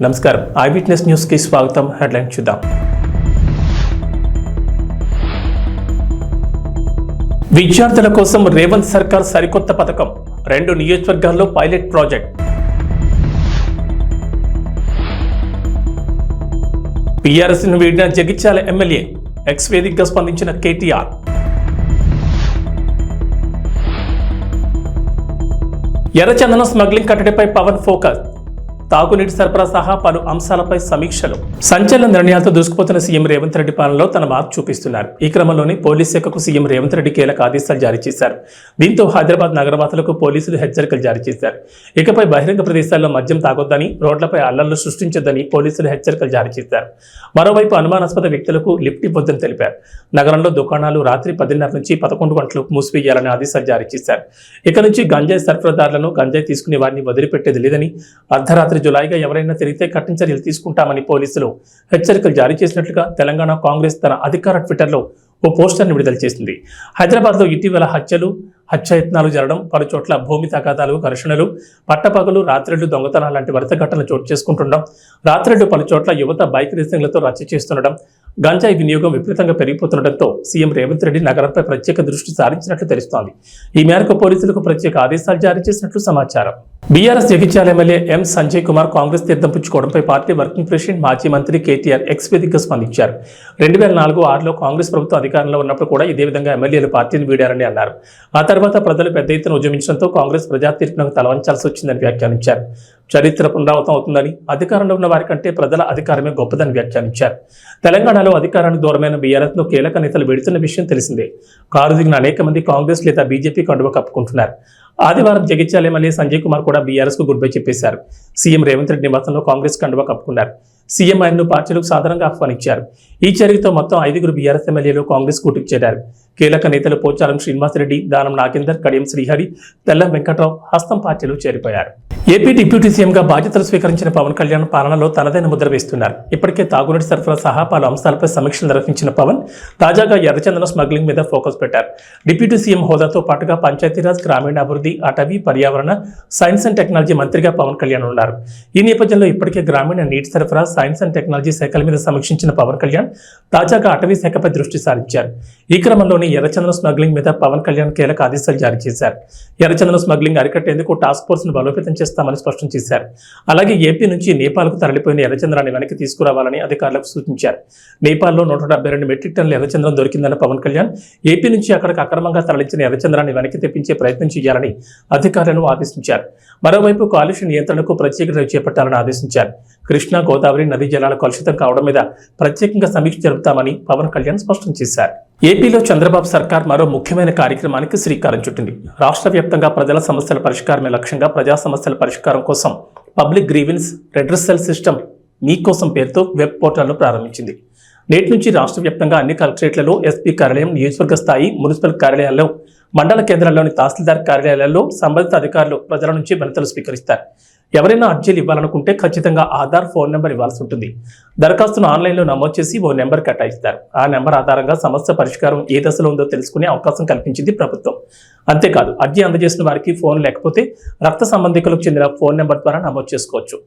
నమస్కారం I witness news కి స్వాగతం. హెడ్లైన్ చూద్దాం. విద్యార్థుల కోసం రేవంత్ సర్కార్ సరికొత్త పథకం, 2 నియోజకవర్గాల్లో పైలట్ ప్రాజెక్ట్. టీఆర్ఎస్ ను వీడిన జగిత్యాల ఎమ్మెల్యే, ఎక్స్ వేదికగా స్పందించిన కేటీఆర్. ఎర్రచందనం స్మగ్లింగ్ కట్టడిపై పవన్ ఫోకస్, తాగునీటి సరఫరా సహా పలు అంశాలపై సమీక్షలు. సంచలన నిర్ణయాలతో దూసుకుపోతున్న సీఎం రేవంత్ రెడ్డి పాలనలో తన మార్పు చూపిస్తున్నారు. ఈ క్రమంలోనే పోలీస్ శాఖకు సీఎం రేవంత్ రెడ్డి కీలక ఆదేశాలు జారీ చేశారు. దీంతో హైదరాబాద్ నగరవాసులకు పోలీసులు హెచ్చరికలు జారీ చేశారు. ఇకపై బహిరంగ ప్రదేశాల్లో మద్యం తాగొద్దని, రోడ్లపై అల్లర్లు సృష్టించొద్దని పోలీసులు హెచ్చరికలు జారీ చేశారు. మరోవైపు అనుమానాస్పద వ్యక్తులకు లిఫ్ట్ ఇవ్వొద్దని తెలిపారు. నగరంలో దుకాణాలు రాత్రి 10:30 నుంచి 11 గంటలకు మూసివేయాలని ఆదేశాలు జారీ చేశారు. ఇక నుంచి గంజాయి సరఫరాదారులను, గంజాయి తీసుకునే వారిని వదిలిపెట్టేది లేదని, అర్ధరాత్రి జులైగా ఎవరైనా తిరిగితే కఠిన చర్యలు తీసుకుంటామని పోలీసులు హెచ్చరికలు జారీ చేసినట్లుగా తెలంగాణ కాంగ్రెస్ తన అధికార ట్విట్టర్లో ఓ పోస్టర్ని విడుదల చేసింది. హైదరాబాద్లో ఇటీవల హత్యాయత్నాలు జరగడం, పలు చోట్ల భూమి తగాదాలు, ఘర్షణలు, పట్టపగలు, రాత్రిళ్లు దొంగతనాలు లాంటి వరుస ఘటనలు చోటు చేసుకుంటుండడం, రాత్రిళ్లు పలు చోట్ల యువత బైక్ రేసింగ్లతో రచ్చ చేస్తుండడం, గంజాయి వినియోగం విపరీతంగా పెరిగిపోతుండటంతో సీఎం రేవంత్ రెడ్డి నగరంపై ప్రత్యేక దృష్టి సారించినట్లు తెలుస్తోంది. ఈ మేరకు పోలీసులకు ప్రత్యేక ఆదేశాలు జారీ చేసినట్లు సమాచారం. బీఆర్ఎస్ జగిత్యాల ఎమ్మెల్యే ఎం సంజయ్ కుమార్ కాంగ్రెస్ తీర్థం పుచ్చుకోవడంపై పార్టీ వర్కింగ్ ప్రెసిడెంట్, మాజీ మంత్రి కేటీఆర్ ఎక్స్ వేదికగా స్పందించారు. 2004-6లో కాంగ్రెస్ ప్రభుత్వం అధికారంలో ఉన్నప్పుడు కూడా ఇదే విధంగా ఎమ్మెల్యేలు పార్టీని వీడారని అన్నారు. ఆ తర్వాత ప్రజలు పెద్ద ఎత్తున ఉద్యమించడంతో కాంగ్రెస్ ప్రజా తీర్పునకు తలవంచాల్సి వచ్చిందని వ్యాఖ్యానించారు. చరిత్ర పునరావృతం అవుతుందని, అధికారంలో ఉన్న వారి కంటే ప్రజల అధికారమే గొప్పదని వ్యాఖ్యానించారు. తెలంగాణలో అధికారానికి దూరమైన బీఆర్ఎస్ ను కీలక నేతలు వెడుతున్న విషయం తెలిసిందే. కారు దిగిన అనేక మంది కాంగ్రెస్ లేదా బీజేపీ కండువ కప్పుకుంటున్నారు. ఆదివారం జగిత్యాల ఎమ్మెల్యే సంజయ్ కుమార్ కూడా బీఆర్ఎస్ కు గుడ్ బై చెప్పేశారు. సీఎం రేవంత్ రెడ్డి నివాసంలో కాంగ్రెస్ కండువ కప్పుకున్నారు. సీఎం ఆయన్ను పార్టీలకు సాధారణంగా ఆహ్వానించారు. ఈ చర్యతో మొత్తం 5 బీఆర్ఎస్ ఎమ్మెల్యేలు కాంగ్రెస్ కూటికి చేరారు. కీలక నేతలు పోచారం శ్రీనివాసరెడ్డి, దానం నాగేందర్, కడియం శ్రీహరి, తెల్లం వెంకట్రావు హస్తం పార్టీలో చేరిపోయారు. ఏపీ డిప్యూటీ సీఎంగా బాధ్యతలు స్వీకరించిన పవన్ కళ్యాణ్ పాలనలో తనదైన ముద్ర వేస్తున్నారు. ఇప్పటికే తాగునీటి సరఫరా సహా పలు అంశాలపై సమీక్షలు నిర్వహించిన పవన్ తాజాగా ఎర్రచందనం స్మగ్లింగ్ మీద ఫోకస్ పెట్టారు. డిప్యూటీ సీఎం హోదాతో పాటుగా పంచాయతీరాజ్, గ్రామీణాభివృద్ధి, అటవీ, పర్యావరణ, సైన్స్ అండ్ టెక్నాలజీ మంత్రిగా పవన్ కళ్యాణ్ ఉన్నారు. ఈ నేపథ్యంలో ఇప్పటికే గ్రామీణ నీటి సరఫరా, సైన్స్ అండ్ టెక్నాలజీ శాఖల మీద సమీక్షించిన పవన్ కళ్యాణ్ తాజాగా అటవీ శాఖపై దృష్టి సారించారు. ఈ క్రమంలోనే ఎర్రచందనం స్మగ్లింగ్ మీద పవన్ కళ్యాణ్ కీలక ఆదేశాలు జారీ చేశారు. ఎర్రచందనం స్మగ్లింగ్ అరికట్టేందుకు టాస్క్ ఫోర్స్ ను బలోపేతం చేస్తామని స్పష్టం చేశారు. అలాగే ఏపీ నుంచి నేపాల్కు తరలిపోయిన ఎర్రచంద్రాన్ని వెనక్కి తీసుకురావాలని అధికారులకు సూచించారు. నేపాల్లో 172 మెట్రిక్ టన్నుల ఎర్రచంద్రం దొరికిందన్న పవన్ కళ్యాణ్ ఏపీ నుంచి అక్కడికి అక్రమంగా తరలించిన ఎర్రచంద్రాన్ని వెనక్కి తెప్పించే ప్రయత్నం చేయాలని అధికారులను ఆదేశించారు. మరోవైపు కాలుష్య నియంత్రణకు ప్రత్యేక డ్రైవ్ చేపట్టాలని ఆదేశించారు. కృష్ణా, గోదావరి నదీ జలాల కలుషితం కావడం మీద ప్రత్యేకంగా సమీక్ష జరుపుతామని పవన్ కళ్యాణ్ స్పష్టం చేశారు. ఏపీలో చంద్రబాబు సర్కార్ మరో ముఖ్యమైన కార్యక్రమానికి శ్రీకారం చుట్టింది. రాష్ట్ర వ్యాప్తంగా ప్రజల సమస్యల పరిష్కారమే లక్ష్యంగా ప్రజా సమస్యల పరిష్కారం కోసం పబ్లిక్ గ్రీవెన్స్ రెడ్రెసల్ సిస్టమ్ మీకోసం పేరుతో వెబ్ పోర్టల్ను ప్రారంభించింది. నేటి నుంచి రాష్ట్ర వ్యాప్తంగా అన్ని కలెక్టరేట్లలో, ఎస్పీ కార్యాలయం, నియోజకవర్గ స్థాయి మున్సిపల్ కార్యాలయాల్లో, మండల కేంద్రాల్లోని తహసీల్దార్ కార్యాలయాల్లో సంబంధిత అధికారులు ప్రజల నుంచి వినతులు స్వీకరిస్తారు. ఎవరైనా అర్జీలు ఇవ్వాలనుకుంటే ఖచ్చితంగా ఆధార్, ఫోన్ నెంబర్ ఇవ్వాల్సి ఉంటుంది. దరఖాస్తును ఆన్లైన్లో నమోదు చేసి ఓ నెంబర్ కేటాయిస్తారు. ఆ నెంబర్ ఆధారంగా సమస్య పరిష్కారం ఏ దశలో ఉందో తెలుసుకునే అవకాశం కల్పించింది ప్రభుత్వం. అంతేకాదు, అర్జీ అందజేసిన వారికి ఫోన్ లేకపోతే రక్త సంబంధికులకు చెందిన ఫోన్ నెంబర్ ద్వారా నమోదు చేసుకోవచ్చు.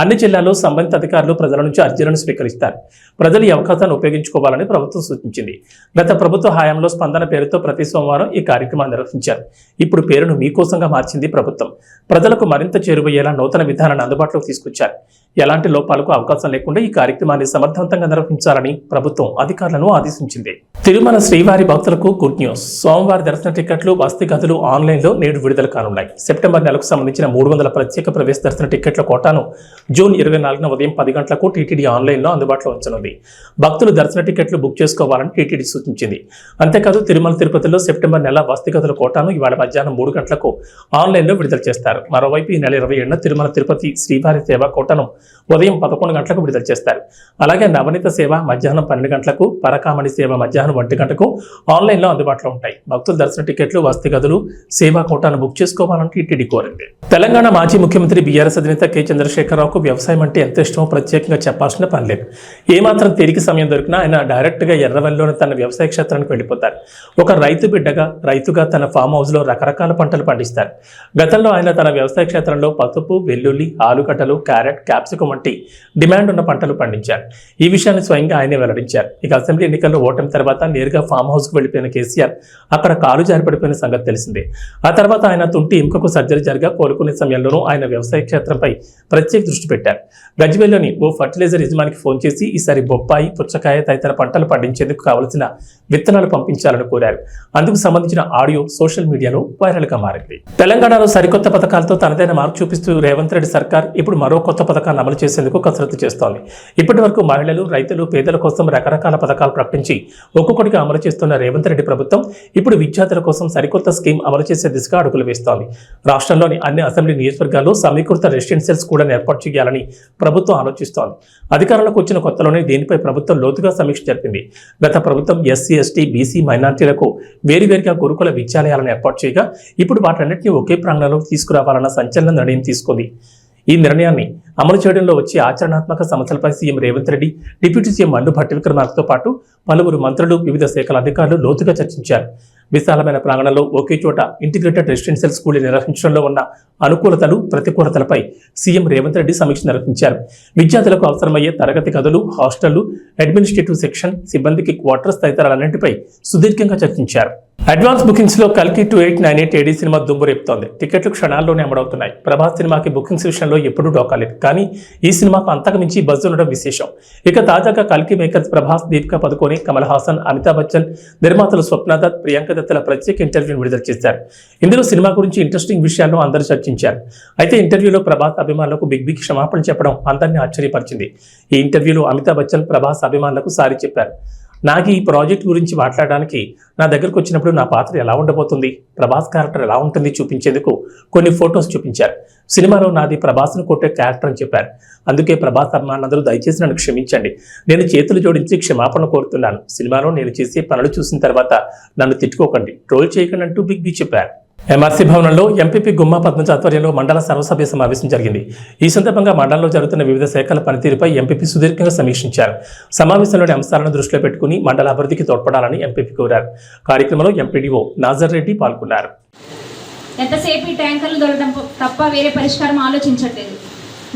అన్ని జిల్లాల్లో సంబంధిత అధికారులు ప్రజల నుంచి అర్జీలను స్వీకరిస్తారు. ప్రజలు ఈ అవకాశాన్ని ఉపయోగించుకోవాలని ప్రభుత్వం సూచించింది. గత ప్రభుత్వ హయాంలో స్పందన పేరుతో ప్రతి సోమవారం ఈ కార్యక్రమాన్ని నిర్వహించారు. ఇప్పుడు పేరును మీకోసంగా మార్చింది ప్రభుత్వం. ప్రజలకు మరింత చేరువయ్యేలా నూతన విధానాన్ని అందుబాటులోకి తీసుకొచ్చారు. ఎలాంటి లోపాలకు అవకాశం లేకుండా ఈ కార్యక్రమాన్ని సమర్థవంతంగా నిర్వహించాలని ప్రభుత్వం అధికారులను ఆదేశించింది. తిరుమల శ్రీవారి భక్తులకు గుడ్ న్యూస్. సోమవారం దర్శన టికెట్లు, వసతి గదులు ఆన్లైన్లో నేడు విడుదల కానున్నాయి. సెప్టెంబర్ నెలకు సంబంధించిన 300 ప్రత్యేక ప్రవేశ దర్శన టికెట్ల కోటాను జూన్ 24న ఉదయం 10 గంటలకు టీటీడీ ఆన్లైన్లో అందుబాటులో ఉంచనుంది. భక్తులు దర్శన టికెట్లు బుక్ చేసుకోవాలని టీటీడీ సూచించింది. అంతేకాదు, తిరుమల తిరుపతిలో సెప్టెంబర్ నెల వసతి గదుల కోటాను ఇవాళ మధ్యాహ్నం 3 గంటలకు ఆన్లైన్లో విడుదల చేస్తారు. మరోవైపు ఈ నెల 27న తిరుమల తిరుపతి శ్రీవారి సేవ కోటాను ఉదయం 11 గంటలకు విడుదల చేస్తారు. అలాగే నవనీత సేవ మధ్యాహ్నం 12 గంటలకు, పరకామణి సేవ మధ్యాహ్నం 1 గంటకు ఆన్లైన్లో అందుబాటులో ఉంటాయి. భక్తులు దర్శన టికెట్లు, వసతి గదులు, సేవా కోటాను బుక్ చేసుకోవాలని టీటీడీ కోరింది. తెలంగాణ మాజీ ముఖ్యమంత్రి బీఆర్ఎస్ అధినేత కె చంద్రశేఖరరావుకు వ్యవసాయం అంటే ఎంత ఇష్టమో ప్రత్యేకంగా చెప్పాల్సిన పని లేదు. ఏమాత్రం తిరిగి సమయం దొరికినా ఆయన డైరెక్ట్గా ఎర్రవల్లిలోని తన వ్యవసాయ క్షేత్రానికి వెళ్ళిపోతారు. ఒక రైతుగా తన ఫామ్ హౌస్లో రకరకాల పంటలు పండిస్తారు. గతంలో ఆయన తన వ్యవసాయ క్షేత్రంలో పసుపు, వెల్లుల్లి, ఆలుగడ్డలు, క్యారెట్, క్యాప్సికం క్యాప్సికం వంటి డిమాండ్ ఉన్న పంటలు పండించారు. ఈ విషయాన్ని స్వయంగా ఆయనే వెల్లడించారు. ఇక అసెంబ్లీ ఎన్నికల్లో ఓటమి తర్వాత నేరుగా ఫామ్ హౌస్కు వెళ్లిపోయిన కేసీఆర్ అక్కడ కాలు జారిపడిపోయిన సంగతి తెలిసిందే. ఆ తర్వాత ఆయన తుంటి ఎముకకు సర్జరీ జరగా కోలుకునే సమయంలోనూ ఆయన వ్యవసాయ క్షేత్రంపై ప్రత్యేక దృష్టి పెట్టారు. గజ్వేల్లోని ఓ ఫర్టిలైజర్ యజమానికి ఫోన్ చేసి ఈసారి బొప్పాయి, పుచ్చకాయ తదితర పంటలు పండించేందుకు కావలసిన విత్తనాలు పంపించాలని కోరారు. అందుకు సంబంధించిన ఆడియో సోషల్ మీడియాలో వైరల్ గా మారింది. తెలంగాణలో సరికొత్త పథకాలతో తనదైన మార్పు చూపిస్తూ రేవంత్ రెడ్డి సర్కార్ ఇప్పుడు మరో కొత్త పథకాన్ని అమలు చేసేందుకు కసరత్తు చేస్తోంది. ఇప్పటి వరకు మహిళలు, రైతులు, పేదల కోసం రకరకాల పథకాలు ప్రకటించి ఒక్కొక్కటిగా అమలు చేస్తున్న రేవంత్ రెడ్డి ప్రభుత్వం ఇప్పుడు విద్యార్థుల కోసం సరికొత్త స్కీమ్ అమలు చేసే దిశగా అడుగులు వేస్తోంది. రాష్ట్రంలోని అన్ని అసెంబ్లీ నియోజకవర్గాల్లో సమీకృత రెసిడెన్షియల్స్ కూడా ఏర్పాటు చేయాలని ప్రభుత్వం ఆలోచిస్తోంది. అధికారంలోకి వచ్చిన కొత్తలోనే దీనిపై ప్రభుత్వం లోతుగా సమీక్ష జరిపింది. గత ప్రభుత్వం ఎస్సీ, ఎస్టీ, బీసీ, మైనార్టీలకు వేరువేరుగా గురుకుల విద్యాలయాలను ఏర్పాటు చేయగా ఇప్పుడు వాటన్నింటినీ ఒకే ప్రాంగణంలో తీసుకురావాలన్న సంచలన నిర్ణయం తీసుకుంది. ఈ నిర్ణయాన్ని అమలు చేయడంలో వచ్చే ఆచరణాత్మక సమస్యలపై CM Revanth Reddy, deputy CM Mallu Bhatti విక్రమార్కతో పాటు పలువురు మంత్రులు, వివిధ శాఖల అధికారులు లోతుగా చర్చించారు. విశాలమైన ప్రాంగణంలో ఒకే చోట ఇంటిగ్రేటెడ్ రెసిడెన్షియల్ స్కూల్ నిర్వహించడంలో ఉన్న అనుకూలతలు, ప్రతికూలతలపై సీఎం రేవంత్ రెడ్డి సమీక్ష నిర్వహించారు. విద్యార్థులకు అవసరమయ్యే తరగతి గదులు, హాస్టళ్లు, అడ్మినిస్ట్రేటివ్ సెక్షన్, సిబ్బందికి క్వార్టర్స్ తదితరాలన్నింటిపై సుదీర్ఘంగా చర్చించారు. అడ్వాన్స్ బుకింగ్స్ లో కల్కి 2898 ఏడీ సినిమా దుమ్ము రేపుతోంది. టికెట్లు క్షణాల్లోనే అమలవుతున్నాయి. ప్రభాస్ సినిమాకి బుకింగ్స్ విషయంలో ఎప్పుడూ డోకాలేదు. కానీ ఈ సినిమాకు అంతకు మించి బజ్ ఉండడం విశేషం. ఇక తాజాగా కల్కి మేకర్స్ ప్రభాస్, దీపికా పదుకోని, కమల్ హాసన్, అమితాబ్ బచ్చన్, నిర్మాతలు స్వప్న దత్, ప్రియాంక దత్తుల ప్రత్యేక ఇంటర్వ్యూని విడుదల చేశారు. ఇందులో సినిమా గురించి ఇంట్రెస్టింగ్ విషయాలను అందరూ చర్చించారు. అయితే ఇంటర్వ్యూలో ప్రభాస్ అభిమానులకు బిగ్ క్షమాపణ చెప్పడం అందరినీ ఆశ్చర్యపరిచింది. ఈ ఇంటర్వ్యూలో అమితాబ్ బచ్చన్ ప్రభాస్ అభిమానులకు సారీ చెప్పారు. నాకు ఈ ప్రాజెక్ట్ గురించి మాట్లాడడానికి నా దగ్గరకు వచ్చినప్పుడు నా పాత్ర ఎలా ఉండబోతుంది, ప్రభాస్ క్యారెక్టర్ ఎలా ఉంటుంది చూపించేందుకు కొన్ని ఫొటోస్ చూపించారు. సినిమాలో నాది ప్రభాస్ను కొట్టే క్యారెక్టర్ అని చెప్పారు. అందుకే ప్రభాస్ అభిమానులందరూ దయచేసి నన్ను క్షమించండి. నేను చేతులు జోడించి క్షమాపణ కోరుతున్నాను. సినిమాలో నేను చేసే పనులు చూసిన తర్వాత నన్ను తిట్టుకోకండి, ట్రోల్ చేయకండి అంటూ బిగ్ బి చెప్పారు. ఎంఆర్సీ భవనంలో ఎంపీపీ గుమ్మా పద్మజ ఆధ్వర్యంలో మండల సర్వసభ్య సమావేశం జరిగింది. ఈ సందర్భంగా మండలంలో జరుగుతున్న వివిధ శాఖల పనితీరుపై ఎంపీపీ సుదీర్ఘంగా సమీక్షించారు. సమావేశంలోని అంశాలను దృష్టిలో పెట్టుకుని మండల అభివృద్ధికి తోడ్పడాలని ఎంపీపీ కోరారు. కార్యక్రమంలో ఎంపీడీఓ నాజర్ రెడ్డి పాల్గొన్నారు. ఎంతసేపు ట్యాంకర్లు దొరకడం తప్ప వేరే పరిష్కారం ఆలోచించట్లేదు.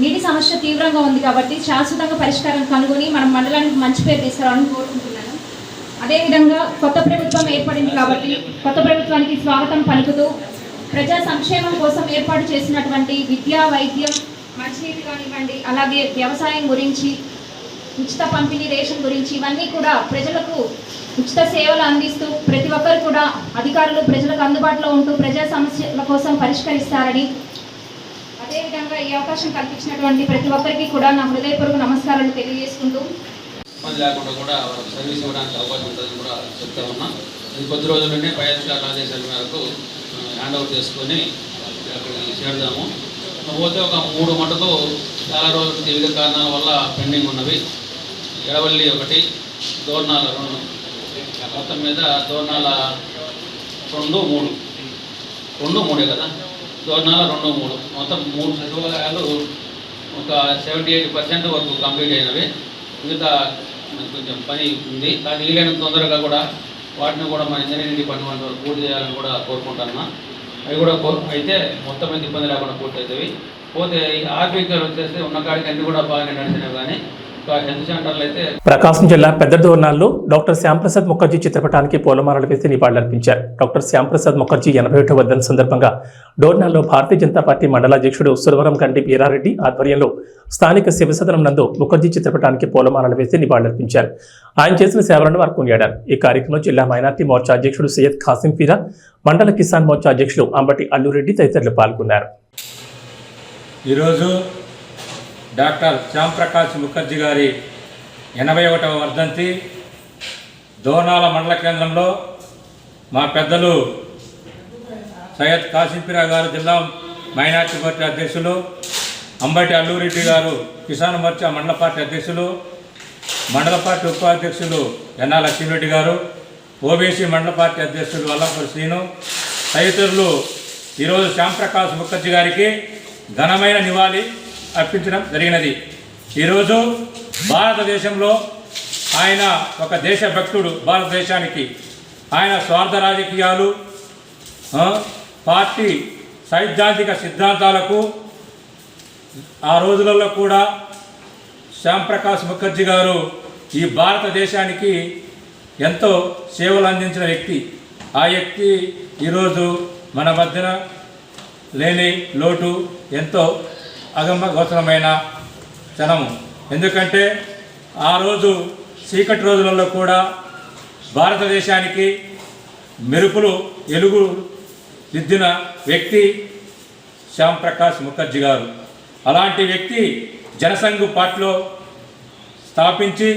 నీటి సమస్య తీవ్రంగా ఉంది కాబట్టి శాశ్వతంగా పరిష్కారం కనుగొని మనం మండలానికి మంచి పేరు తీసుకురావాలని కోరుకుంటున్నాను. అదేవిధంగా కొత్త ప్రభుత్వం ఏర్పడింది కాబట్టి కొత్త ప్రభుత్వానికి స్వాగతం పలుకుతూ ప్రజా సంక్షేమం కోసం ఏర్పాటు చేసినటువంటి విద్య, వైద్యం, మంచినీటి కానివ్వండి, అలాగే వ్యవసాయం గురించి, ఉచిత పంపిణీ రేషన్ గురించి ఇవన్నీ కూడా ప్రజలకు ఉచిత సేవలు అందిస్తూ ప్రతి ఒక్కరు కూడా అధికారులు ప్రజలకు అందుబాటులో ఉంటూ ప్రజా సమస్యల కోసం పరిష్కరిస్తారని, అదేవిధంగా ఈ అవకాశం కల్పించినటువంటి ప్రతి ఒక్కరికి కూడా నా హృదయపూర్వక నమస్కారాలు తెలియజేసుకుంటూ ఇబ్బంది లేకుండా కూడా సర్వీస్ ఇవ్వడానికి అవకాశం ఉంటుందని కూడా చెప్తా ఉన్నా. ఇది కొద్ది రోజుల్లోనే పై అధికారుల ఆదేశాల మేరకు హ్యాండ్ ఓవర్ చేసుకొని అక్కడికి చేరుదాము. పోతే ఒక 3 మటుకు చాలా రోజులు వివిధ కారణాల వల్ల పెండింగ్ ఉన్నవి. ఎడవల్లి 1, దోర్నాల 2, మొత్తం మీద దోర్నాల 2, 3 కదా, దోర్నాల 2, 3 మొత్తం 3 సచివాలయాలు ఒక 78% వరకు కంప్లీట్ అయినవి. మిగతా కొంచెం పని ఉంది. కానీ వీలైనంత తొందరగా కూడా వాటిని కూడా మన ఇంజనీరింగ్ డిపార్ట్మెంట్ వరకు పూర్తి చేయాలని కూడా కోరుకుంటున్నా. అవి కూడా అయితే మొత్తం మీద ఇబ్బంది లేకుండా పూర్తి అవుతాయి. పోతే ఆర్బీకర్ వచ్చేస్తే ఉన్న కాడికి అన్ని కూడా బాగానే నడిచినాయి. కానీ హెల్త్ సెంటర్లు అయితే ప్రకాశం జిల్లా పెద్ద దోర్నాల్లో డాక్టర్ శ్యాంప్రసాద్ ముఖర్జీ చిత్రపటానికి పూలమాలలు వేసి నివాళులర్పించారు. డాక్టర్ శ్యాంప్రసాద్ ముఖర్జీ 81వ వర్ధంతి సందర్భంగా డోర్నాల్లో భారతీయ జనతా పార్టీ మండల అధ్యక్షుడు సురవరం గంటి వీరారెడ్డి ఆధ్వర్యంలో స్థానిక శివసదనం నందు ముఖర్జీ చిత్రపటానికి పూలమాలలు వేసి నివాళులర్పించారు. ఆయన చేసిన సేవలను వారు కొనియాడారు. ఈ కార్యక్రమంలో జిల్లా మైనార్టీ మోర్చా అధ్యక్షుడు సయ్యద్ ఖాసిం ఫీరా, మండల కిసాన్ మోర్చా అధ్యక్షుడు అంబటి అల్లురెడ్డి తదితరులు పాల్గొన్నారు. ఈరోజు డాక్టర్ శ్యాంప్రకాష్ ముఖర్జీ గారి 81వ వర్ధంతి. దోర్నాల మండల కేంద్రంలో మా పెద్దలు సయ్యద్ కాసింపిరా గారు జిల్లా మైనార్టీ పార్టీ అధ్యక్షులు, అంబటి అల్లూరెడ్డి గారు కిసాన్ మోర్చా మండల పార్టీ అధ్యక్షులు, మండల పార్టీ ఉపాధ్యక్షులు ఎన్నా లక్ష్మీరెడ్డి గారు, ఓబీసీ మండల పార్టీ అధ్యక్షులు వల్లంపూడి శ్రీను తదితరులు ఈరోజు శ్యాంప్రకాష్ ముఖర్జీ గారికి ఘనమైన నివాళి అర్పించడం జరిగినది. ఈరోజు భారతదేశంలో ఆయన ఒక దేశభక్తుడు. భారతదేశానికి ఆయన స్వార్థ రాజకీయాలు, పార్టీ సైద్ధాంతిక సిద్ధాంతాలకు ఆ రోజులలో కూడా శ్యాంప్రకాష్ ముఖర్జీ గారు ఈ భారతదేశానికి ఎంతో సేవలు అందించిన వ్యక్తి. ఆ వ్యక్తి ఈరోజు మన మధ్యన లేని లోటు ఎంతో అగమ్యగోచరమైన క్షణము. ఎందుకంటే ఆ రోజు చీకటి రోజులలో కూడా భారతదేశానికి మెరుపులు ఎలుగు దిద్దిన వ్యక్తి శ్యాంప్రకాష్ ముఖర్జీ గారు. అలాంటి వ్యక్తి జనసంఘ్ పార్టీలో స్థాపించి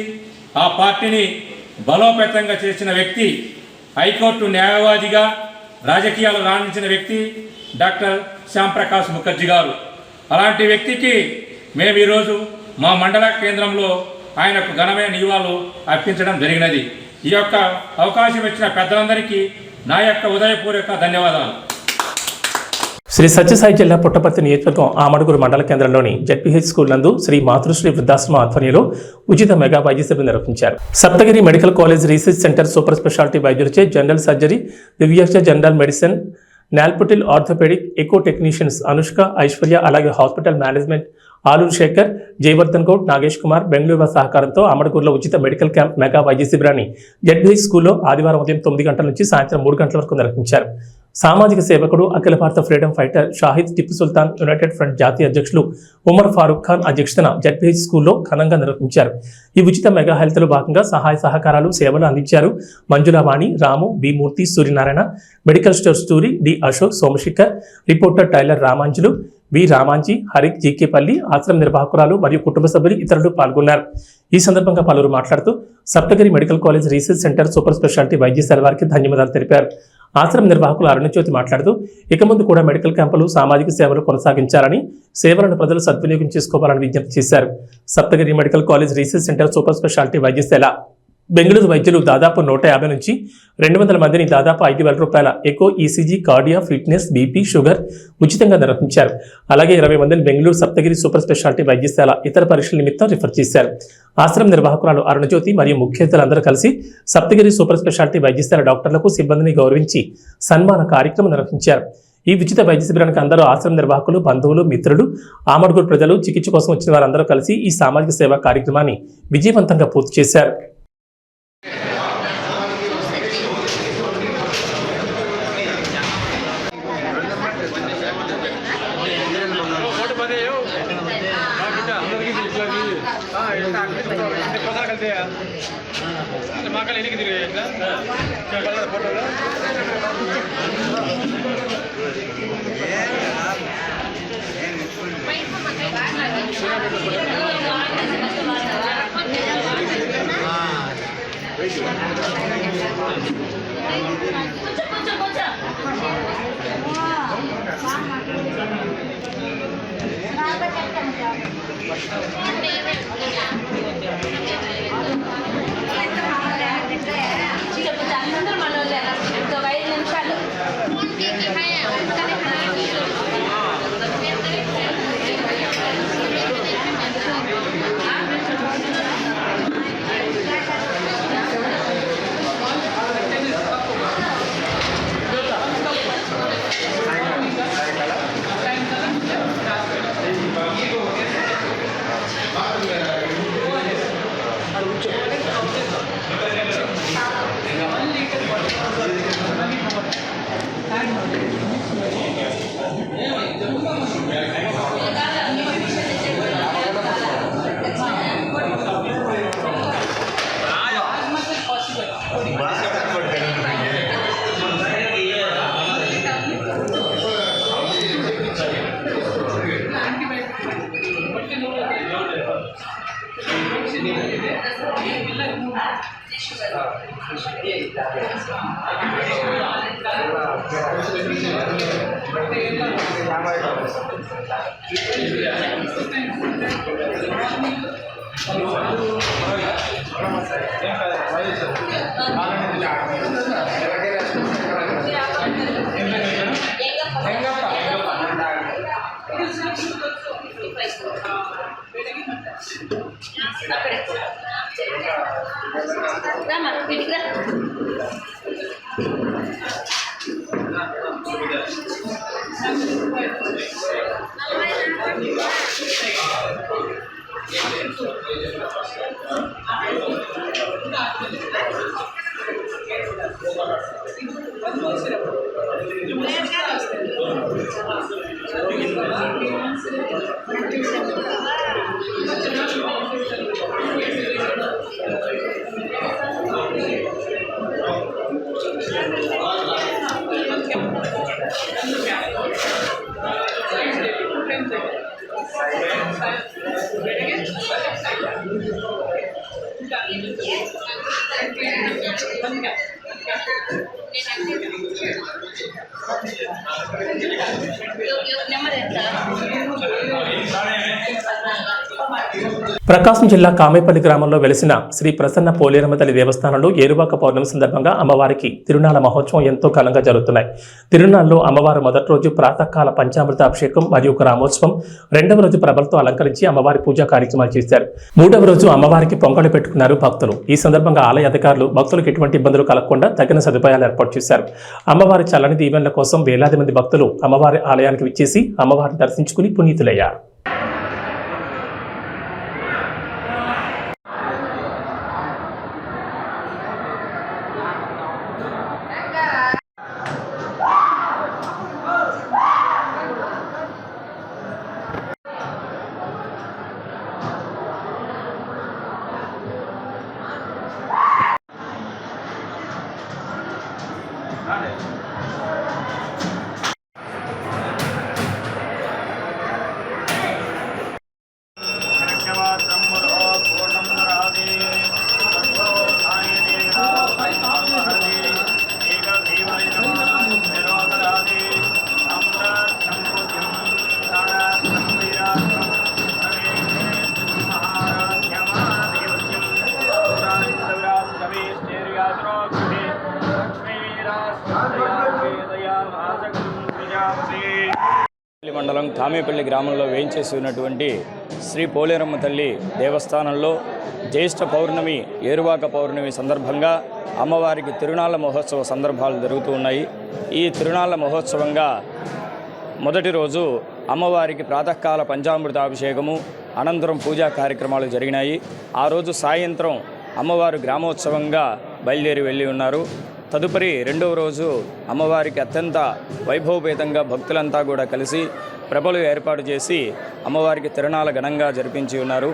ఆ పార్టీని బలోపేతంగా చేసిన వ్యక్తి, హైకోర్టు న్యాయవాదిగా రాజకీయాలు రాణించిన వ్యక్తి డాక్టర్ శ్యాంప్రకాష్ ముఖర్జీ గారు. అలాంటి వ్యక్తికి మేము ఈరోజు మా మండల కేంద్రంలో ఆయనకు ఘనమైన నివాళులు అర్పించడం జరిగినది. ఈ యొక్క అవకాశం ఇచ్చిన పెద్దలందరికీ నా యొక్క ఉదయపూర్వక ధన్యవాదాలు. శ్రీ సత్యసాయి జిల్లా పుట్టపర్తి నియోజకవర్గం ఆమడుగురు మండల కేంద్రంలోని జెడ్పీహెచ్ స్కూల్ నందు శ్రీ మాతృశ్రీ వృద్ధాశ్రమ ఆధ్వర్యంలో ఉచిత మెగా వైద్య శిబిరం నిర్వహించారు. Saptagiri medical college research centre super speciality వైద్యులచే general surgery, Divyaksha general medicine, నాల్పుటిల్ orthopaedic, echo technicians Anushka, Aishwarya, అలాగే హాస్పిటల్ మేనేజ్మెంట్ ఆలూరు శేఖర్, జయవర్ధన్ గౌడ్, నాగేష్ కుమార్, బెంగళూరు సహకారంతో అమడగూరులో ఉచిత మెడికల్ క్యాంప్ మెగా వైద్య శిబిరాన్ని జెడ్పీహెచ్ స్కూల్లో ఆదివారం ఉదయం 9 గంటల నుంచి సాయంత్రం 3 గంటల వరకు నిర్వహించారు. సామాజిక సేవకుడు, అఖిల భారత freedom fighter Shahid Tipu Sultan United front జాతీయ అధ్యక్షులు ఉమర్ ఫారూక్ ఖాన్ అధ్యక్షతన జెడ్పీహెచ్ స్కూల్లో ఘనంగా నిర్వహించారు. ఈ ఉచిత మెగా హెల్త్లో భాగంగా సహాయ సహకారాలు, సేవలు అందించారు. Manjulavani, Ramu, B Murthy, Suryanarayana, medical store story, D Ashok, Somashekhar, reporter tailor Ramanjulu, V Ramanji, హరిక్, జీకేపల్లి, ఆశ్రమ నిర్వాహకురాలు మరియు కుటుంబ సభ్యులు ఇతరులు పాల్గొన్నారు. ఈ సందర్భంగా పలువురు మాట్లాడుతూ Saptagiri medical college research centre super speciality వైద్యశాల వారికి ధన్యవాదాలు తెలిపారు. ఆశ్రమ నిర్వాహకులు అరుణజ్యోతి మాట్లాడుతూ ఇక ముందు కూడా మెడికల్ క్యాంపులు, సామాజిక సేవలు కొనసాగించాలని, సేవలను ప్రజలు సద్వినియోగం చేసుకోవాలని విజ్ఞప్తి చేశారు. Saptagiri medical college research centre super speciality వైద్యశాల బెంగళూరు వైద్యులు దాదాపు 150 నుంచి 200 మందిని దాదాపు 5,000 రూపాయల echo, ECG, cardia, fitness, BP, sugar ఉచితంగా నిర్వహించారు. అలాగే 20 మందిని బెంగళూరు సప్తగిరి సూపర్ స్పెషాలిటీ వైద్యశాల ఇతర పరీక్షల నిమిత్తం రిఫర్ చేశారు. ఆశ్రమ నిర్వాహకురాలు అరుణజ్యోతి మరియు ముఖ్య అతిథులందరూ కలిసి సప్తగిరి సూపర్ స్పెషాలిటీ వైద్యశాల డాక్టర్లకు, సిబ్బందిని గౌరవించి సన్మాన కార్యక్రమం నిర్వహించారు. ఈ ఉచిత వైద్య శిబిరానికి అందరూ ఆశ్రమ నిర్వాహకులు, బంధువులు, మిత్రులు, ఆమడుగురు ప్రజలు, చికిత్స కోసం వచ్చిన వారందరూ కలిసి ఈ సామాజిక సేవా కార్యక్రమాన్ని విజయవంతంగా పూర్తి చేశారు. ప్రకాశం జిల్లా కామేపల్లి గ్రామంలో వెలిసిన శ్రీ ప్రసన్న పోలేరమ్మ తల్లి దేవస్థానంలో ఏరువాక పౌర్ణమి సందర్భంగా అమ్మవారికి తిరునాళ్ల మహోత్సవం ఎంతో ఘనంగా జరుగుతున్నాయి. తిరునాళ్లలో అమ్మవారు మొదటి రోజు ప్రాతకాల పంచామృత అభిషేకం మరియు గ్రామోత్సవం, రెండవ రోజు ప్రభలతో అలంకరించి అమ్మవారి పూజా కార్యక్రమాలు చేశారు. మూడవ రోజు అమ్మవారికి పొంగలు పెట్టుకున్నారు భక్తులు. ఈ సందర్భంగా ఆలయ అధికారులు భక్తులకు ఎటువంటి ఇబ్బందులు కలగకుండా తగిన సదుపాయాలు ఏర్పాటు చేశారు. అమ్మవారి చల్లని దీవెనల కోసం వేలాది మంది భక్తులు అమ్మవారి ఆలయానికి విచ్చేసి అమ్మవారిని దర్శించుకుని పునీతులయ్యారు. మండలం కామేపల్లి గ్రామంలో వేయించేసి ఉన్నటువంటి శ్రీ పోలేరమ్మ తల్లి దేవస్థానంలో జ్యేష్ఠ పౌర్ణమి ఏరువాక పౌర్ణమి సందర్భంగా అమ్మవారికి తిరునాళ్ల మహోత్సవ సందర్భాలు జరుగుతూ ఉన్నాయి. ఈ తిరునాళ్ల మహోత్సవంగా మొదటి రోజు అమ్మవారికి ప్రాతకాల పంచామృతాభిషేకము, అనంతరం పూజా కార్యక్రమాలు జరిగినాయి. ఆ రోజు సాయంత్రం అమ్మవారు గ్రామోత్సవంగా బయలుదేరి వెళ్ళి ఉన్నారు. తదుపరి రెండవ రోజు అమ్మవారికి అత్యంత వైభవపేతంగా భక్తులంతా కూడా కలిసి ప్రభలు ఏర్పాటు చేసి అమ్మవారికి తిరునాళ్ల ఘనంగా జరిపించి ఉన్నారు.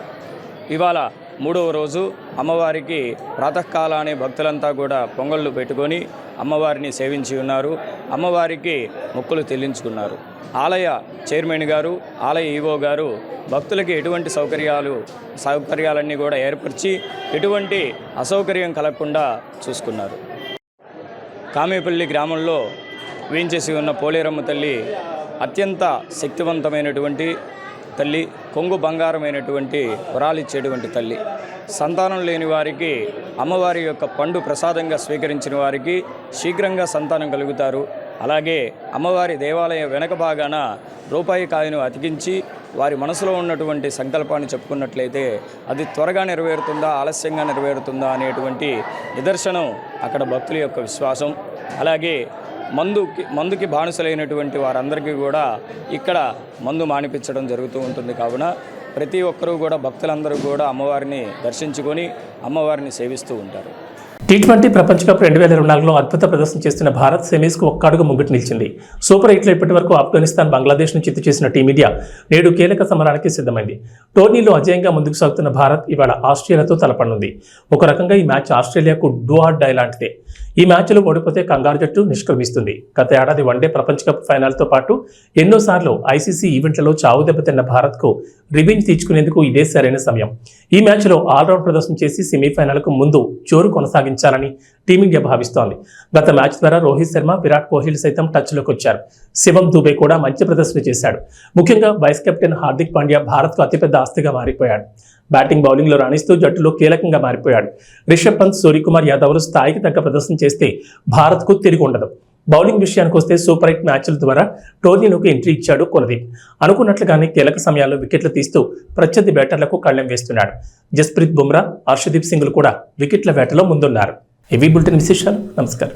ఇవాళ మూడవ రోజు అమ్మవారికి ప్రాతకాలానే భక్తులంతా కూడా పొంగళ్ళు పెట్టుకొని అమ్మవారిని సేవించి ఉన్నారు. అమ్మవారికి మొక్కులు చెల్లించుకున్నారు. ఆలయ చైర్మన్ గారు, ఆలయ ఈవో గారు భక్తులకి ఎటువంటి సౌకర్యాలన్నీ కూడా ఏర్పరిచి ఎటువంటి అసౌకర్యం కలగకుండా చూసుకున్నారు. కామేపల్లి గ్రామంలో వేయించేసి ఉన్న పోలేరమ్మ తల్లి అత్యంత శక్తివంతమైనటువంటి తల్లి, కొంగు బంగారమైనటువంటి వరాలిచ్చేటువంటి తల్లి. సంతానం లేని వారికి అమ్మవారి యొక్క పండు ప్రసాదంగా స్వీకరించిన వారికి శీఘ్రంగా సంతానం కలుగుతారు. అలాగే అమ్మవారి దేవాలయ వెనక భాగాన రూపాయి కాయను అతికించి వారి మనసులో ఉన్నటువంటి సంకల్పాన్ని చెప్పుకున్నట్లయితే అది త్వరగా నెరవేరుతుందా, ఆలస్యంగా నెరవేరుతుందా అనేటువంటి నిదర్శనం అక్కడ భక్తుల యొక్క విశ్వాసం. అలాగే మందుకి బానిసలైనటువంటి వారందరికీ కూడా ఇక్కడ మందు మానిపించడం జరుగుతూ ఉంటుంది. కావున ప్రతి ఒక్కరూ కూడా భక్తులందరూ కూడా అమ్మవారిని దర్శించుకొని అమ్మవారిని సేవిస్తూ ఉంటారు. T20 ప్రపంచ కప్ 2024లో అద్భుత ప్రదర్శన చేస్తున్న భారత్ సెమీస్కు ఒక్క అడుగు ముంగిటి నిలిచింది. సూపర్ 8లో ఇప్పటి వరకు ఆఫ్ఘనిస్తాన్, బంగ్లాదేశ్ను చిత్తు చేసిన టీమిండియా నేడు కీలక సమరానికి సిద్ధమైంది. టోర్నీలో అజేయంగా ముందుకు సాగుతున్న భారత్ ఇవాళ ఆస్ట్రేలియాతో తలపడనుంది. ఒక రకంగా ఈ మ్యాచ్ ఆస్ట్రేలియాకు డూ ఆర్ డై లాంటిదే. ఈ మ్యాచ్లో ఓడిపోతే కంగారు జట్టు నిష్క్రమిస్తుంది. గత ఏడాది వన్డే ప్రపంచ కప్ ఫైనల్తో పాటు ఎన్నోసార్లు ఐసీసీ ఈవెంట్లలో చావు దెబ్బతిన్న భారత్కు రివెంజ్ తీర్చుకునేందుకు ఇదే సరైన సమయం. ఈ మ్యాచ్లో ఆల్రౌండ్ ప్రదర్శన చేసి సెమీఫైనల్కు ముందు జోరు కొనసాగించాలని టీమిండియా భావిస్తోంది. గత మ్యాచ్ ద్వారా రోహిత్ శర్మ, విరాట్ కోహ్లీ సైతం టచ్లోకి వచ్చారు. శివం దుబే కూడా మంచి ప్రదర్శన చేశాడు. ముఖ్యంగా వైస్ కెప్టెన్ హార్దిక్ పాండ్యా భారత్కు అతిపెద్ద ఆస్తిగా మారిపోయాడు. బ్యాటింగ్, బౌలింగ్లో రాణిస్తూ జట్టులో కీలకంగా మారిపోయాడు. రిషబ్ పంత్, సూర్యకుమార్ యాదవ్లు స్థాయికి తగ్గ ప్రదర్శన చేస్తే భారత్కు తిరిగి ఉండదు. బౌలింగ్ విషయానికి వస్తే సూపర్ 8 మ్యాచ్ల ద్వారా టోర్నీలోకి ఎంట్రీ ఇచ్చాడు కులదీప్. అనుకున్నట్లుగానే కీలక సమయాల్లో వికెట్లు తీస్తూ ప్రత్యర్థి బ్యాటర్లకు కళ్లెం వేస్తున్నాడు. జస్ప్రీత్ బుమ్రా, హర్షదీప్ సింగ్లు కూడా వికెట్ల వేటలో ముందున్నారు. ఇవి బులెటిన్ విశేషాలు. నమస్కారం.